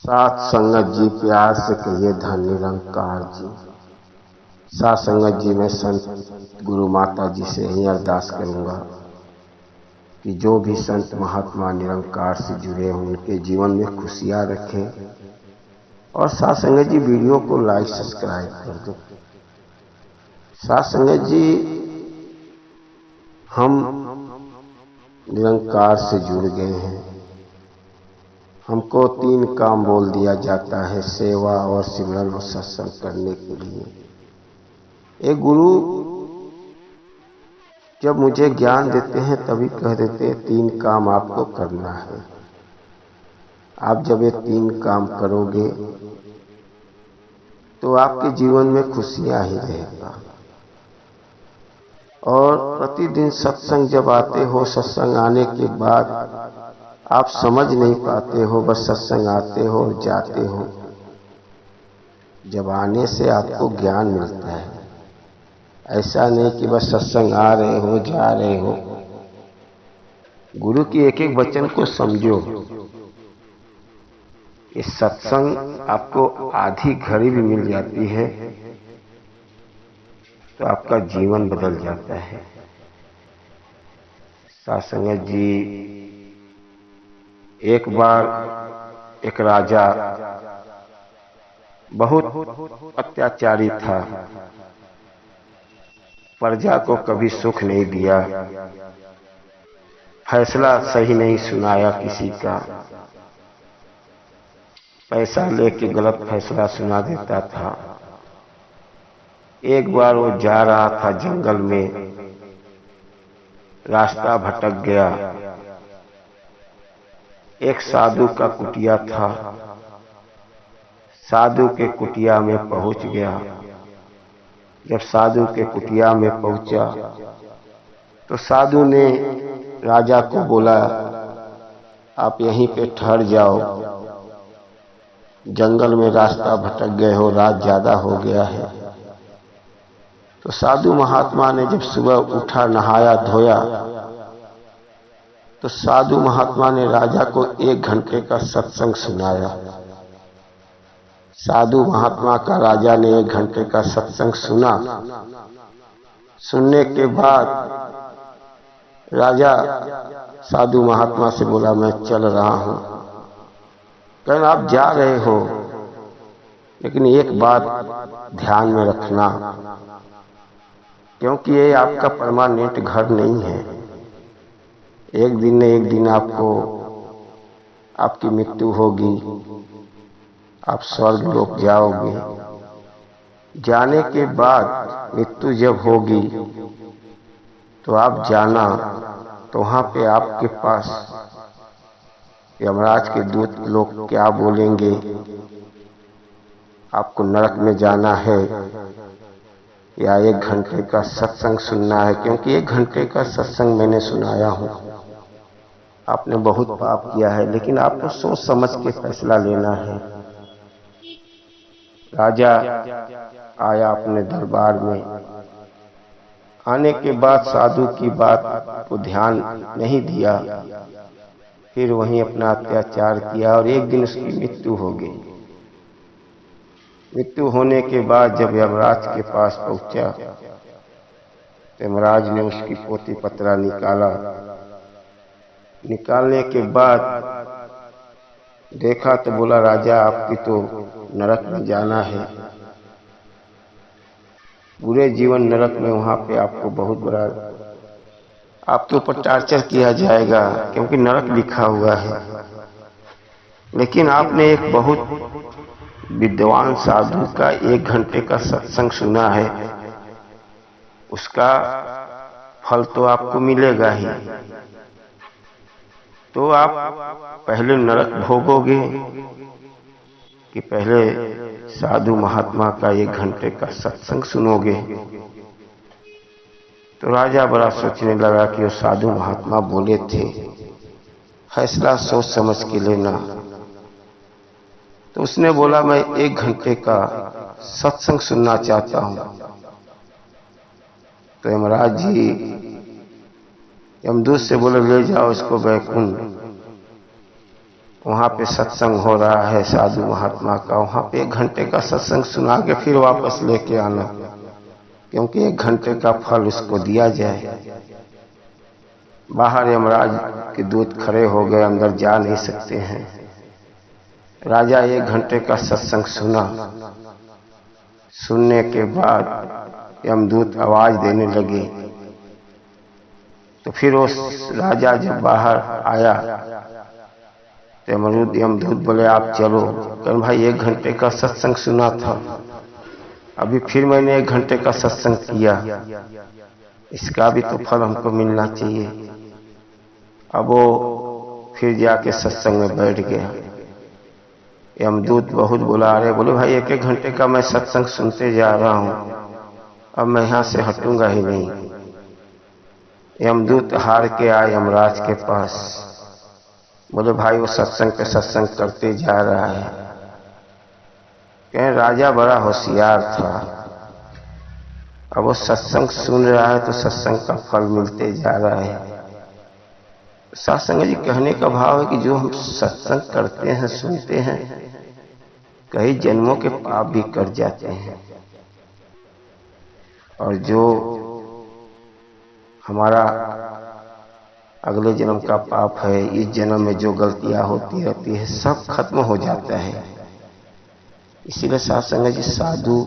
साथ संगत जी प्यार से कहिए धन निरंकार जी। साथ संगत जी मैं संत गुरु माता जी से ही अरदास करूंगा कि जो भी संत महात्मा निरंकार से जुड़े हों उनके जीवन में खुशियां रखें। और साथ संगत जी वीडियो को लाइक सब्सक्राइब कर दो। साथ संगत जी हम निरंकार से जुड़ गए हैं। हमको 3 काम बोल दिया जाता है सेवा और सिमरन और सत्संग करने के लिए। एक गुरु जब मुझे ज्ञान देते हैं तभी कह देते हैं 3 काम आपको करना है। आप जब ये 3 काम करोगे तो आपके जीवन में खुशियां ही रहेगा। और प्रतिदिन सत्संग जब आते हो, सत्संग आने के बाद आप समझ नहीं पाते हो, बस सत्संग आते हो और जाते हो। जब आने से आपको ज्ञान मिलता है, ऐसा नहीं कि बस सत्संग आ रहे हो जा रहे हो। गुरु की एक एक वचन को समझो। इस सत्संग आपको आधी घड़ी भी मिल जाती है तो आपका जीवन बदल जाता है। साथ संगत जी एक बार एक राजा बहुत अत्याचारी था, प्रजा को कभी सुख नहीं दिया, फैसला सही नहीं सुनाया किसी का, पैसा लेके गलत फैसला सुना देता था। एक बार वो जा रहा था जंगल में, रास्ता भटक गया। एक साधु का कुटिया था, साधु के कुटिया में पहुंच गया। जब साधु के कुटिया में पहुंचा तो साधु ने राजा को बोला, आप यहीं पे ठहर जाओ, जंगल में रास्ता भटक गए हो, रात ज्यादा हो गया है। तो साधु महात्मा ने जब सुबह उठा, नहाया धोया, तो साधु महात्मा ने राजा को 1 घंटे का सत्संग सुनाया। साधु महात्मा का राजा ने 1 घंटे का सत्संग सुना। सुनने के बाद राजा साधु महात्मा से बोला, मैं चल रहा हूं। कहना आप जा रहे हो, लेकिन एक बात ध्यान में रखना, क्योंकि ये आपका परमानेंट घर नहीं है। एक दिन न एक दिन आपकी मृत्यु होगी, आप स्वर्ग लोक जाओगे। जाने के बाद मृत्यु जब होगी तो आप जाना, तो वहां पे आपके पास यमराज के दूत लोग क्या बोलेंगे, आपको नरक में जाना है या 1 घंटे का सत्संग सुनना है। क्योंकि 1 घंटे का सत्संग मैंने सुनाया हूं। आपने बहुत पाप किया है, लेकिन आपको सोच समझ के फैसला लेना है। राजा आया अपने दरबार में। आने के बाद साधु की बात को ध्यान नहीं दिया, फिर वहीं अपना अत्याचार किया और एक दिन उसकी मृत्यु हो गई। मृत्यु होने के बाद जब यमराज के पास पहुंचा तो यमराज ने उसकी पोती पत्रा निकाला। निकालने के बाद देखा तो बोला, राजा आपकी तो नरक में जाना है, पूरे जीवन नरक में, वहां पे आपको बहुत बड़ा आपके ऊपर टार्चर किया जाएगा, क्योंकि नरक लिखा हुआ है। लेकिन आपने एक बहुत विद्वान साधु का 1 घंटे का सत्संग सुना है, उसका फल तो आपको मिलेगा ही। तो आप पहले नरक भोगोगे कि पहले साधु महात्मा का 1 घंटे का सत्संग सुनोगे। तो राजा बड़ा सोचने लगा कि वो साधु महात्मा बोले थे, फैसला सोच समझ के लेना। तो उसने बोला, मैं 1 घंटे का सत्संग सुनना चाहता हूं। तो यमराज जी यमदूत से बोले, ले जाओ इसको बैकुंठ। वहाँ पे सत्संग हो रहा है साधु महात्मा का, वहाँ पे 1 घंटे का सत्संग सुना के फिर वापस लेके आना, क्योंकि 1 घंटे का फल उसको दिया जाए। बाहर यमराज के दूत खड़े हो गए, अंदर जा नहीं सकते हैं। राजा 1 घंटे का सत्संग सुना, सुनने के बाद यमदूत आवाज देने लगे, तो फिर उस राजा जब बाहर आया तो यमदूत बोले आप चलो। कहने भाई 1 घंटे का सत्संग सुना था, अभी फिर मैंने 1 घंटे का सत्संग किया, इसका भी तो फल हमको मिलना चाहिए। अब वो फिर जाके सत्संग में बैठ गया। यमदूत बहुत बुला रहे, बोले भाई 1-1 घंटे का मैं सत्संग सुनते जा रहा हूँ, अब मैं यहाँ से हटूंगा ही नहीं। यमदूत हार के आए यमराज के पास, बोले भाई वो सत्संग पे सत्संग करते जा रहा है। कहें राजा बड़ा होशियार था, अब वो सत्संग सुन रहा है तो सत्संग का फल मिलते जा रहा है। सत्संग जी कहने का भाव है कि जो हम सत्संग करते हैं, सुनते हैं, कई जन्मों के पाप भी कट जाते हैं, और जो हमारा अगले जन्म का पाप है, इस जन्म में जो गलतियां होती रहती है, सब खत्म हो जाता है। इसीलिए सत्संग जी साधु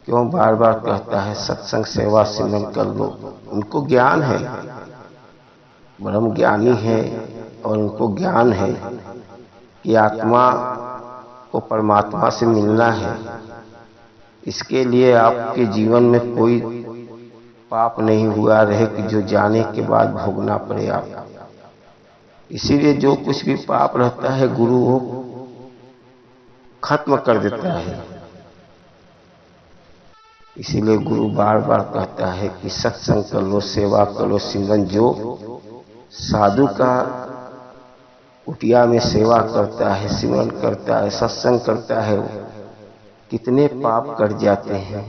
क्यों बार बार कहता है सत्संग सेवा सिमरन कर लो। उनको ज्ञान है, ब्रह्म ज्ञानी है, और उनको ज्ञान है कि आत्मा को परमात्मा से मिलना है। इसके लिए आपके जीवन में कोई पाप नहीं हुआ रहे कि जो जाने के बाद भोगना पड़े आप। इसीलिए जो कुछ भी पाप रहता है गुरु वो खत्म कर देता है। इसीलिए गुरु बार बार कहता है कि सत्संग कर लो, सेवा करो, सिमरन। जो साधु का कुटिया में सेवा करता है, सिमरन करता है, सत्संग करता है, कितने पाप कट जाते हैं।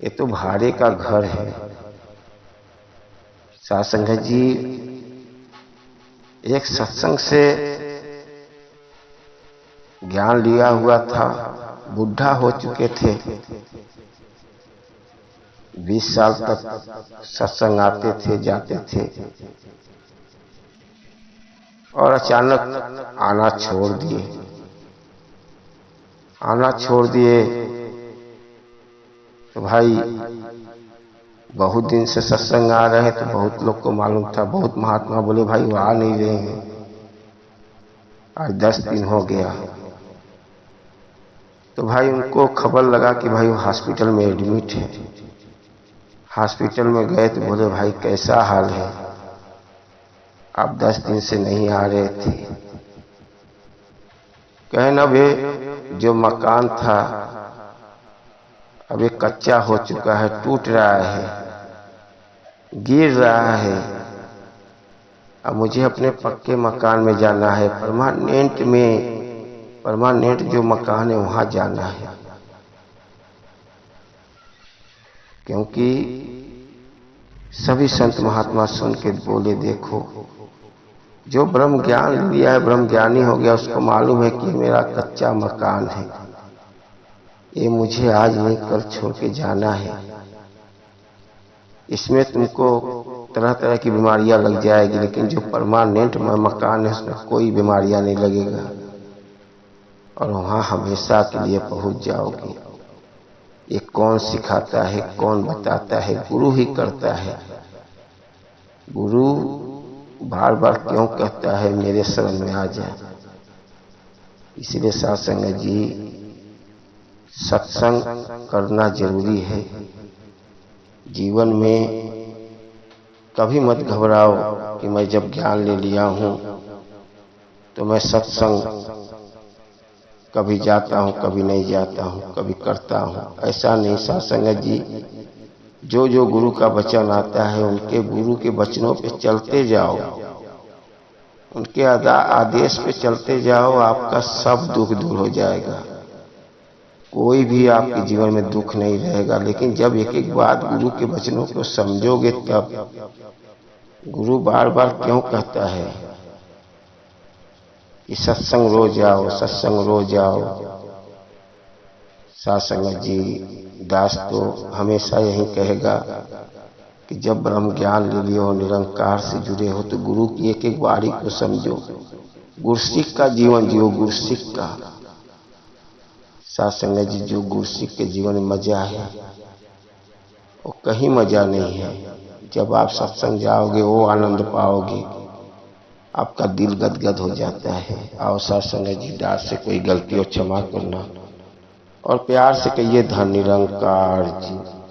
ये तो भाड़े का घर है। सत्संग जी एक सत्संग से ज्ञान लिया हुआ था, बुढ़ा हो चुके थे, 20 साल तक सत्संग आते थे, जाते थे, और अचानक आना छोड़ दिए। तो भाई बहुत दिन से सत्संग आ रहे हैं, तो बहुत लोग को मालूम था, बहुत महात्मा बोले भाई वो आ नहीं रहे हैं, आज 10 दिन हो गया। तो भाई उनको खबर लगा कि भाई वो हॉस्पिटल में एडमिट है। हॉस्पिटल में गए तो बोले भाई कैसा हाल है, आप 10 दिन से नहीं आ रहे थे। कहना वे जो मकान था अब ये कच्चा हो चुका है, टूट रहा है, गिर रहा है, अब मुझे अपने पक्के मकान में जाना है, परमानेंट जो मकान है वहां जाना है। क्योंकि सभी संत महात्मा सुन के बोले देखो जो ब्रह्म ज्ञान लिया है, ब्रह्म ज्ञानी हो गया, उसको मालूम है कि मेरा कच्चा मकान है, ये मुझे आज नहीं कल छोड़ के जाना है। इसमें तुमको तरह तरह की बीमारियां लग जाएगी, लेकिन जो परमानेंट मकान है उसमें कोई बीमारियां नहीं लगेगा, और वहां हमेशा के लिए पहुंच जाओगे। ये कौन सिखाता है, कौन बताता है? गुरु ही करता है। गुरु बार बार क्यों कहता है मेरे शरण में आ जा। इसलिए सत्संग जी सत्संग करना जरूरी है। जीवन में कभी मत घबराओ कि मैं जब ज्ञान ले लिया हूं तो मैं सत्संग कभी जाता हूं, कभी नहीं जाता हूं, कभी करता हूं। ऐसा नहीं। सत्संग जी जो जो गुरु का वचन आता है उनके गुरु के वचनों पे चलते जाओ, उनके आदेश पे चलते जाओ, आपका सब दुख दूर हो जाएगा। कोई भी आपके जीवन में दुख नहीं रहेगा। लेकिन जब एक एक बात गुरु के वचनों को समझोगे तब। गुरु बार बार क्यों कहता है कि सत्संग रोज आओ, सत्संग रोज आओ। साध संगत जी दास तो हमेशा यही कहेगा कि जब ब्रह्म ज्ञान ले लियो, निरंकार से जुड़े हो, तो गुरु की एक एक वाणी को समझो, गुरसिक का जीवन जियो, गुरसिक का। साध संगत जी, जो गुरसिक के जीवन में मजा है वो कहीं मजा नहीं है। जब आप सत्संग जाओगे वो आनंद पाओगे, आपका दिल गदगद हो जाता है। आओ साध संगत जी, दास से कोई गलती हो क्षमा करना और प्यार से कहिए धन निरंकार जी।